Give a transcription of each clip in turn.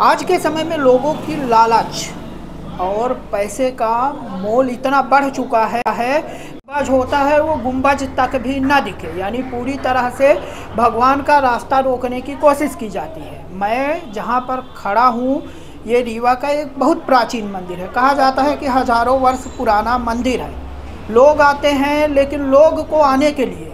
आज के समय में लोगों की लालच और पैसे का मोल इतना बढ़ चुका है गुंबज होता है वो गुंबज तक भी ना दिखे, यानी पूरी तरह से भगवान का रास्ता रोकने की कोशिश की जाती है। मैं जहाँ पर खड़ा हूँ ये रीवा का एक बहुत प्राचीन मंदिर है। कहा जाता है कि हज़ारों वर्ष पुराना मंदिर है। लोग आते हैं लेकिन लोग को आने के लिए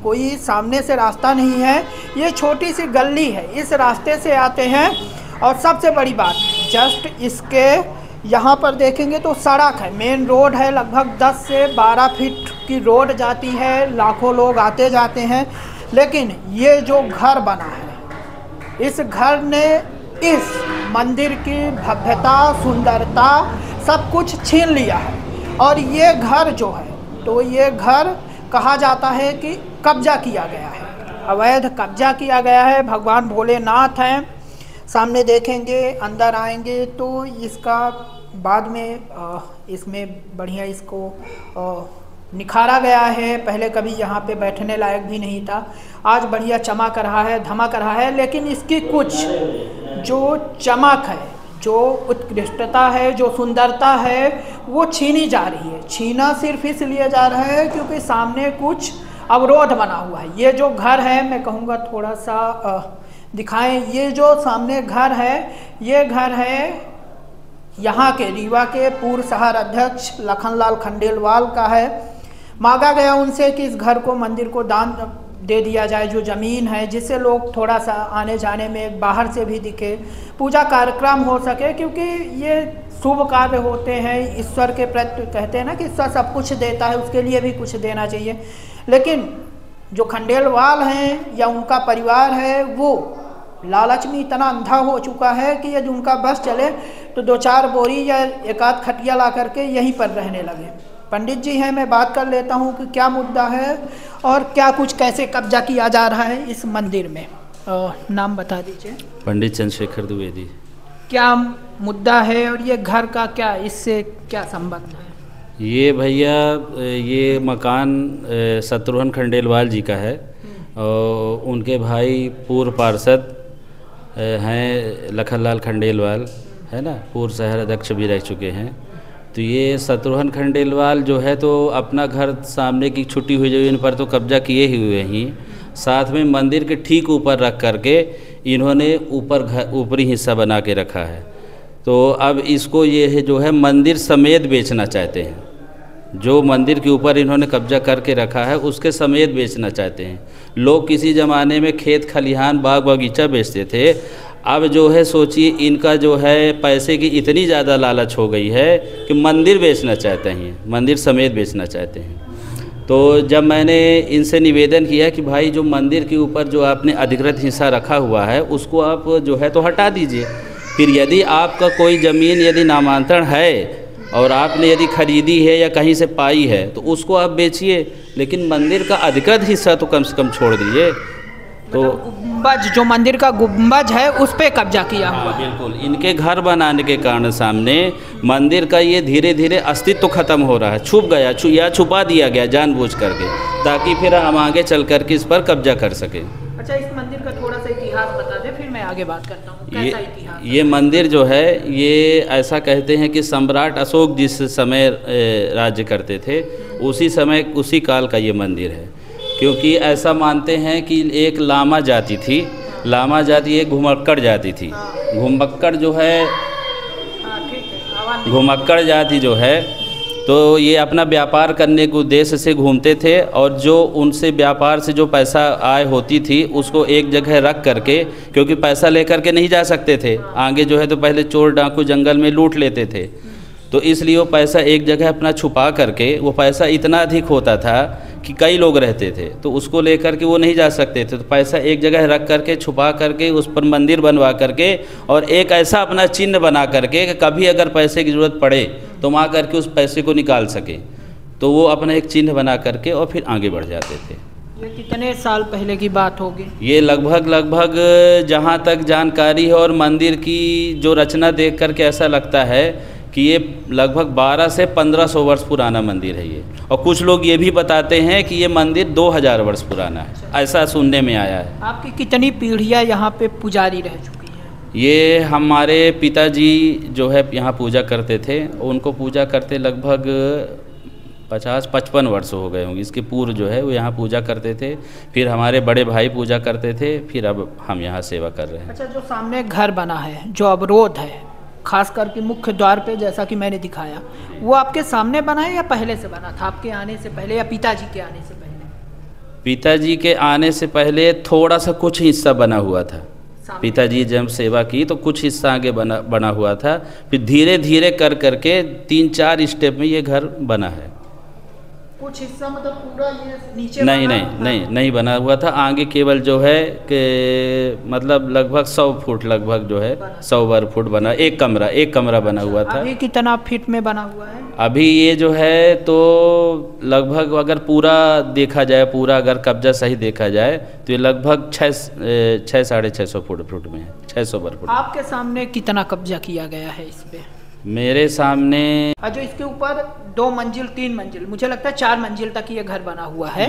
कोई सामने से रास्ता नहीं है। ये छोटी सी गली है, इस रास्ते से आते हैं। और सबसे बड़ी बात, जस्ट इसके यहाँ पर देखेंगे तो सड़क है, मेन रोड है, लगभग 10 से 12 फीट की रोड जाती है। लाखों लोग आते जाते हैं। लेकिन ये जो घर बना है, इस घर ने इस मंदिर की भव्यता, सुंदरता सब कुछ छीन लिया है। और ये घर जो है, तो ये घर कहा जाता है कि कब्जा किया गया है, अवैध कब्जा किया गया है। भगवान भोलेनाथ हैं, सामने देखेंगे, अंदर आएंगे तो इसका बाद में इसमें बढ़िया इसको निखारा गया है। पहले कभी यहाँ पे बैठने लायक भी नहीं था, आज बढ़िया चमक रहा है, धमक रहा है। लेकिन इसकी कुछ जो चमक है, जो उत्कृष्टता है, जो सुंदरता है, वो छीनी जा रही है। छीना सिर्फ इसलिए जा रहा है क्योंकि सामने कुछ अवरोध बना हुआ है। ये जो घर है, मैं कहूँगा थोड़ा सा दिखाएं। ये जो सामने घर है, ये घर है यहाँ के रीवा के पूर्व शहर अध्यक्ष लखनलाल खंडेलवाल का है। मांगा गया उनसे कि इस घर को, मंदिर को दान दे दिया जाए, जो ज़मीन है, जिससे लोग थोड़ा सा आने जाने में बाहर से भी दिखे, पूजा कार्यक्रम हो सके। क्योंकि ये शुभ कार्य होते हैं, ईश्वर के प्रति कहते हैं ना कि ईश्वर सब कुछ देता है, उसके लिए भी कुछ देना चाहिए। लेकिन जो खंडेलवाल हैं या उनका परिवार है, वो लालच में इतना अंधा हो चुका है कि यदि उनका बस चले तो 2-4 बोरी या एक आध खटिया ला करके यहीं पर रहने लगे। पंडित जी हैं, मैं बात कर लेता हूँ कि क्या मुद्दा है और क्या कुछ कैसे कब्जा किया जा रहा है इस मंदिर में। नाम बता दीजिए। पंडित चंद्रशेखर द्विवेदी। क्या मुद्दा है और ये घर का क्या, इससे क्या संबंध है? ये भैया, ये मकान शत्रुघ्न खंडेलवाल जी का है और उनके भाई पूर्व पार्षद हैं लखनलाल खंडेलवाल, है ना, पूर्व शहर अध्यक्ष भी रह चुके हैं। तो ये शत्रुघ्न खंडेलवाल जो है तो अपना घर सामने की छुट्टी हुई ज़मीन पर तो कब्जा किए ही हुए ही, साथ में मंदिर के ठीक ऊपर रख करके इन्होंने ऊपरी हिस्सा बना के रखा है। तो अब इसको ये जो है मंदिर समेत बेचना चाहते हैं। जो मंदिर के ऊपर इन्होंने कब्जा करके रखा है उसके समेत बेचना चाहते हैं। लोग किसी ज़माने में खेत खलिहान बाग बगीचा बेचते थे, अब जो है सोचिए इनका जो है पैसे की इतनी ज़्यादा लालच हो गई है कि मंदिर बेचना चाहते हैं, मंदिर समेत बेचना चाहते हैं। तो जब मैंने इनसे निवेदन किया कि भाई जो मंदिर के ऊपर जो आपने अधिकृत हिस्सा रखा हुआ है उसको आप जो है तो हटा दीजिए। फिर यदि आपका कोई ज़मीन यदि नामांतरण है और आपने यदि खरीदी है या कहीं से पाई है तो उसको आप बेचिए, लेकिन मंदिर का अधिकृत हिस्सा तो कम से कम छोड़ दीजिए। तो गुंबज, जो मंदिर का गुंबज है, उस पे कब्जा किया हुआ है। बिल्कुल, इनके घर बनाने के कारण सामने मंदिर का ये धीरे धीरे अस्तित्व खत्म हो रहा है, छुप गया या छुपा दिया गया जानबूझ करके, ताकि फिर हम आगे चल करके इस पर कब्जा कर सकें। अच्छा, इस मंदिर का थोड़ा सा इतिहास बता दें, फिर मैं आगे बात करता हूँ। कैसा इतिहास? ये मंदिर जो है, ये ऐसा कहते हैं कि सम्राट अशोक जिस समय राज्य करते थे उसी समय, उसी काल का ये मंदिर है। क्योंकि ऐसा मानते हैं कि एक लामा जाति थी, लामा जाति एक घुमक्कड़ जाति थी। घुमक्कड़ जो है, घुमक्कड़ जाति जो है तो ये अपना व्यापार करने के उद्देश्य से घूमते थे और जो उनसे व्यापार से जो पैसा आय होती थी उसको एक जगह रख करके, क्योंकि पैसा लेकर के नहीं जा सकते थे आगे जो है तो पहले चोर डाकू जंगल में लूट लेते थे, तो इसलिए वो पैसा एक जगह अपना छुपा करके, वो पैसा इतना अधिक होता था कि कई लोग रहते थे तो उसको लेकर के वो नहीं जा सकते थे, तो पैसा एक जगह रख करके छुपा करके उस पर मंदिर बनवा करके और एक ऐसा अपना चिन्ह बना करके कि कभी अगर पैसे की ज़रूरत पड़े तो वहाँ करके उस पैसे को निकाल सके, तो वो अपना एक चिन्ह बना करके और फिर आगे बढ़ जाते थे। ये कितने साल पहले की बात होगी? ये लगभग जहाँ तक जानकारी है और मंदिर की जो रचना देख करके ऐसा लगता है कि ये लगभग 1200 से 1500 वर्ष पुराना मंदिर है ये। और कुछ लोग ये भी बताते हैं कि ये मंदिर 2000 वर्ष पुराना है, ऐसा सुनने में आया है। आपकी कितनी पीढ़ियाँ यहाँ पे पुजारी रह चुकी हैं? ये हमारे पिताजी जो है यहाँ पूजा करते थे, उनको पूजा करते लगभग 50-55 वर्ष हो गए होंगे। इसके पूर्व जो है वो यहाँ पूजा करते थे, फिर हमारे बड़े भाई पूजा करते थे, फिर अब हम यहाँ सेवा कर रहे हैं। अच्छा, जो सामने घर बना है, जो अवरोध है, खास करके मुख्य द्वार पे जैसा कि मैंने दिखाया, वो आपके सामने बना है या पहले से बना था, आपके आने से पहले या पिताजी के आने से पहले? पिताजी के आने से पहले थोड़ा सा कुछ हिस्सा बना हुआ था। पिताजी जब सेवा की तो कुछ हिस्सा आगे बना हुआ था, फिर धीरे धीरे कर करके 3-4 स्टेप में ये घर बना है। कुछ हिस्सा मतलब पूरा ये नीचे नहीं बना हुआ था। आगे केवल जो है कि मतलब लगभग 100 फुट लगभग जो है 100 वर्ग फुट बना, एक कमरा बना हुआ था। अभी कितना फीट में बना हुआ है? अभी ये जो है तो लगभग अगर पूरा देखा जाए, पूरा अगर कब्जा सही देखा जाए तो ये लगभग 600-650 फुट में है, 600 वर्ग फुट। आपके सामने कितना कब्जा किया गया है इस पे? मेरे सामने जो इसके ऊपर 2 मंजिल 3 मंजिल, मुझे लगता है 4 मंजिल तक ये घर बना हुआ है।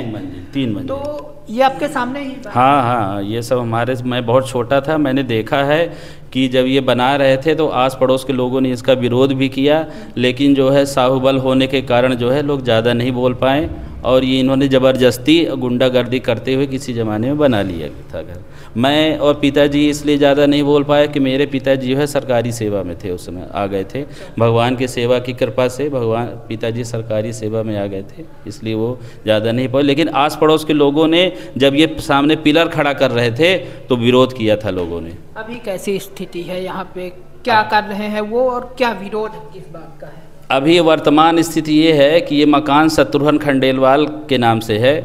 3 मंजिल। तो ये आपके सामने ही बना? हाँ, ये सब हमारे, मैं बहुत छोटा था, मैंने देखा है कि जब ये बना रहे थे तो आस पड़ोस के लोगों ने इसका विरोध भी किया, लेकिन जो है साहुबल होने के कारण जो है लोग ज़्यादा नहीं बोल पाए और ये इन्होंने ज़बरदस्ती गुंडागर्दी करते हुए किसी ज़माने में बना लिया था घर। मैं और पिताजी इसलिए ज़्यादा नहीं बोल पाए कि मेरे पिताजी जो है सरकारी सेवा में थे, उस समय आ गए थे, भगवान की सेवा की कृपा से पिताजी सरकारी सेवा में आ गए थे, इसलिए वो ज़्यादा नहीं पाए। लेकिन आस पड़ोस के लोगों ने जब ये सामने पिलर खड़ा कर रहे थे तो विरोध किया था लोगों ने। अभी कैसी स्थिति है यहाँ पे, क्या कर रहे हैं वो और क्या विरोध किस बात का है? अभी वर्तमान स्थिति ये है कि ये मकान शत्रुघ्न खंडेलवाल के नाम से है,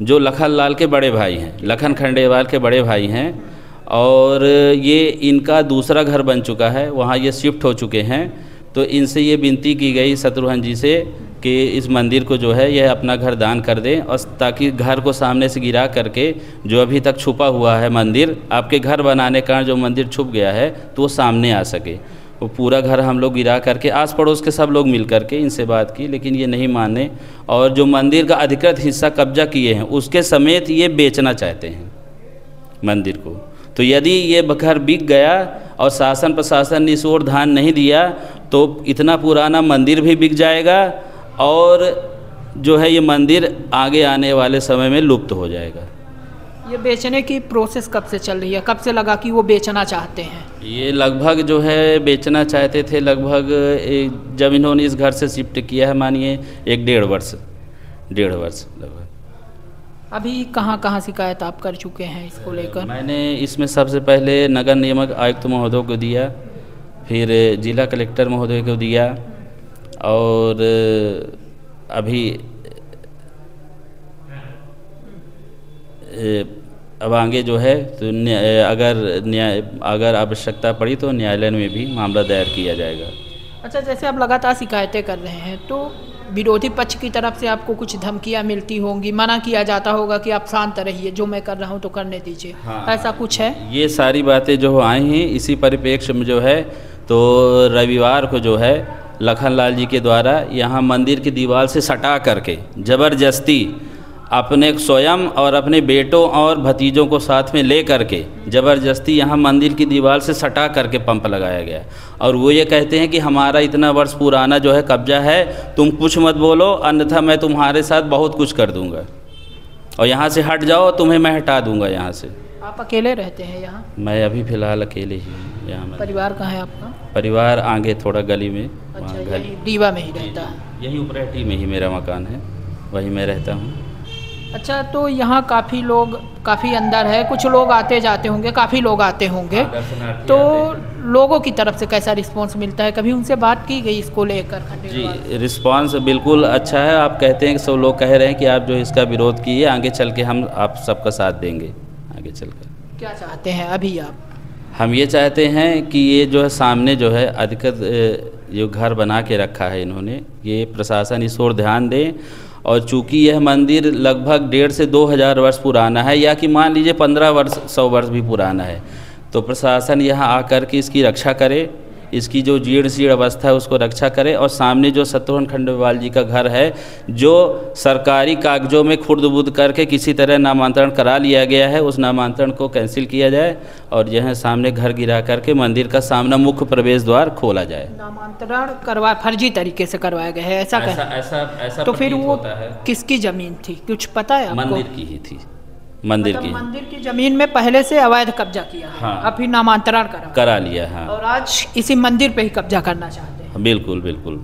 जो लखनलाल के बड़े भाई हैं, लखन खंडेलवाल के बड़े भाई हैं, और ये इनका दूसरा घर बन चुका है, वहाँ ये शिफ्ट हो चुके हैं। तो इनसे ये विनती की गई शत्रुघ्न जी से कि इस मंदिर को जो है यह अपना घर दान कर दें, और ताकि घर को सामने से गिरा करके जो अभी तक छुपा हुआ है मंदिर, आपके घर बनाने का जो मंदिर छुप गया है तो वो सामने आ सके। वो पूरा घर हम लोग गिरा करके, आस पड़ोस के सब लोग मिल करके इनसे बात की, लेकिन ये नहीं माने, और जो मंदिर का अधिकृत हिस्सा कब्जा किए हैं उसके समेत ये बेचना चाहते हैं मंदिर को। तो यदि ये घर बिक गया और शासन प्रशासन ने इस ओर ध्यान नहीं दिया तो इतना पुराना मंदिर भी बिक जाएगा और जो है ये मंदिर आगे आने वाले समय में लुप्त हो जाएगा। ये बेचने की प्रोसेस कब से चल रही है, कब से लगा कि वो बेचना चाहते हैं? ये लगभग जो है बेचना चाहते थे लगभग जब इन्होंने इस घर से शिफ्ट किया है, मानिए 1-1.5 वर्ष लगभग। अभी कहाँ शिकायत आप कर चुके हैं इसको लेकर? मैंने इसमें सबसे पहले नगर नियामक आयुक्त महोदय को दिया, फिर जिला कलेक्टर महोदय को दिया, और अभी अब आगे जो है तो अगर आवश्यकता पड़ी तो न्यायालय में भी मामला दायर किया जाएगा। अच्छा, जैसे आप लगातार शिकायतें कर रहे हैं तो विरोधी पक्ष की तरफ से आपको कुछ धमकियां मिलती होंगी, मना किया जाता होगा कि आप शांत रहिए, जो मैं कर रहा हूं तो करने दीजिए। हाँ, ऐसा कुछ है? ये सारी बातें जो आई हैं इसी परिप्रेक्ष्य में जो है तो रविवार को जो है लखनलाल जी के द्वारा यहाँ मंदिर की दीवार से सटा करके ज़बरदस्ती अपने स्वयं और अपने बेटों और भतीजों को साथ में ले करके ज़बरदस्ती यहाँ मंदिर की दीवार से सटा करके पंप लगाया गया, और वो ये कहते हैं कि हमारा इतना वर्ष पुराना जो है कब्जा है, तुम कुछ मत बोलो अन्यथा मैं तुम्हारे साथ बहुत कुछ कर दूंगा, और यहाँ से हट जाओ, तुम्हें मैं हटा दूंगा यहाँ से। आप अकेले रहते हैं यहाँ? मैं अभी फ़िलहाल अकेले ही हूँ यहाँ। परिवार कहाँ है आपका? परिवार आगे थोड़ा गली में। अच्छा, यही रीवा में ही रहता है? यही उपरेटी में ही मेरा मकान है, वहीं मैं रहता हूँ। अच्छा, तो यहाँ काफ़ी लोग, काफ़ी अंदर है, कुछ लोग आते जाते होंगे, काफ़ी लोग आते होंगे, तो लोगों की तरफ से कैसा रिस्पांस मिलता है? कभी उनसे बात की गई इसको लेकर? जी, रिस्पांस बिल्कुल अच्छा है। आप कहते हैं कि सब लोग कह रहे हैं कि आप जो इसका विरोध किए, आगे चल के हम आप सबका साथ देंगे। आगे चलकर क्या चाहते हैं अभी आप? हम ये चाहते हैं कि ये जो है सामने जो है अधिकृत जो घर बना के रखा है इन्होंने, ये प्रशासन इस ओर ध्यान दे, और चूँकि यह मंदिर लगभग 1,500 से 2,000 वर्ष पुराना है, या कि मान लीजिए 15 वर्ष 100 वर्ष भी पुराना है, तो प्रशासन यहाँ आकर के इसकी रक्षा करे, इसकी जो जीर्ण शीर्ण अवस्था है उसको रक्षा करे, और सामने जो शत्रुघ्न खंडेलवाल जी का घर है जो सरकारी कागजों में खुर्द-बुर्द करके किसी तरह नामांतरण करा लिया गया है, उस नामांतरण को कैंसिल किया जाए और यह सामने घर गिरा करके मंदिर का सामना मुख्य प्रवेश द्वार खोला जाए। नामांतरण करवा फर्जी तरीके से करवाया गया है, ऐसा तो फिर वो किसकी जमीन थी, कुछ पता है आपको? मंदिर की ही थी, मंदिर की। मंदिर की जमीन में पहले से अवैध कब्जा किया, हाँ, अब फिर नामांतरण करा लिया, हाँ, और आज इसी मंदिर पे ही कब्जा करना चाहते हैं। बिल्कुल बिल्कुल।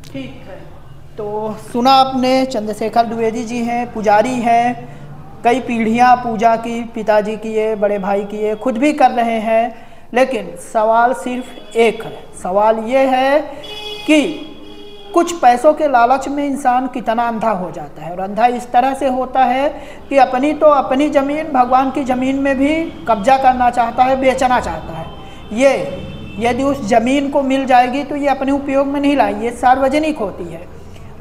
ठीक है, तो सुना आपने, चंद्रशेखर द्विवेदी जी हैं, पुजारी हैं, कई पीढ़ियां पूजा की, पिताजी किए, बड़े भाई किए, खुद भी कर रहे हैं, लेकिन सवाल सिर्फ एक है। सवाल ये है कि कुछ पैसों के लालच में इंसान कितना अंधा हो जाता है, और अंधा इस तरह से होता है कि अपनी ज़मीन, भगवान की ज़मीन में भी कब्जा करना चाहता है, बेचना चाहता है। ये यदि उस ज़मीन को मिल जाएगी तो ये अपने उपयोग में नहीं लाएगी, ये सार्वजनिक होती है,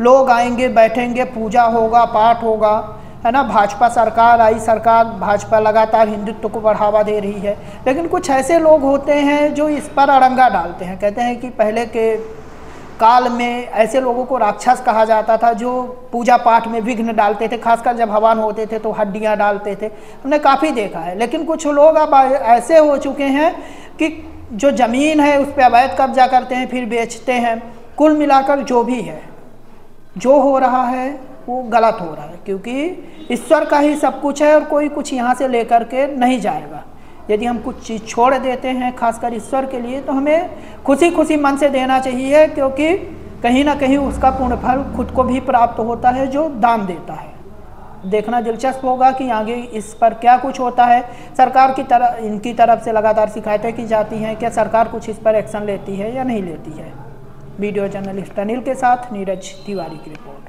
लोग आएंगे, बैठेंगे, पूजा होगा, पाठ होगा, है ना। भाजपा सरकार आई, भाजपा लगातार हिंदुत्व को बढ़ावा दे रही है, लेकिन कुछ ऐसे लोग होते हैं जो इस पर अड़ंगा डालते हैं। कहते हैं कि पहले के काल में ऐसे लोगों को राक्षस कहा जाता था जो पूजा पाठ में विघ्न डालते थे, खासकर जब हवन होते थे तो हड्डियां डालते थे, हमने काफ़ी देखा है। लेकिन कुछ लोग अब ऐसे हो चुके हैं कि जो ज़मीन है उस पर अवैध कब्जा करते हैं, फिर बेचते हैं। कुल मिलाकर जो भी है, जो हो रहा है वो गलत हो रहा है, क्योंकि ईश्वर का ही सब कुछ है और कोई कुछ यहाँ से लेकर के नहीं जाएगा। यदि हम कुछ चीज़ छोड़ देते हैं खासकर ईश्वर के लिए, तो हमें खुशी खुशी मन से देना चाहिए, क्योंकि कहीं ना कहीं उसका पूर्ण फल खुद को भी प्राप्त होता है जो दान देता है। देखना दिलचस्प होगा कि आगे इस पर क्या कुछ होता है। सरकार की तरफ, इनकी तरफ से लगातार शिकायतें की जाती हैं, क्या सरकार कुछ इस पर एक्शन लेती है या नहीं लेती है। वीडियो जर्नलिस्ट अनिल के साथ नीरज तिवारी की रिपोर्ट।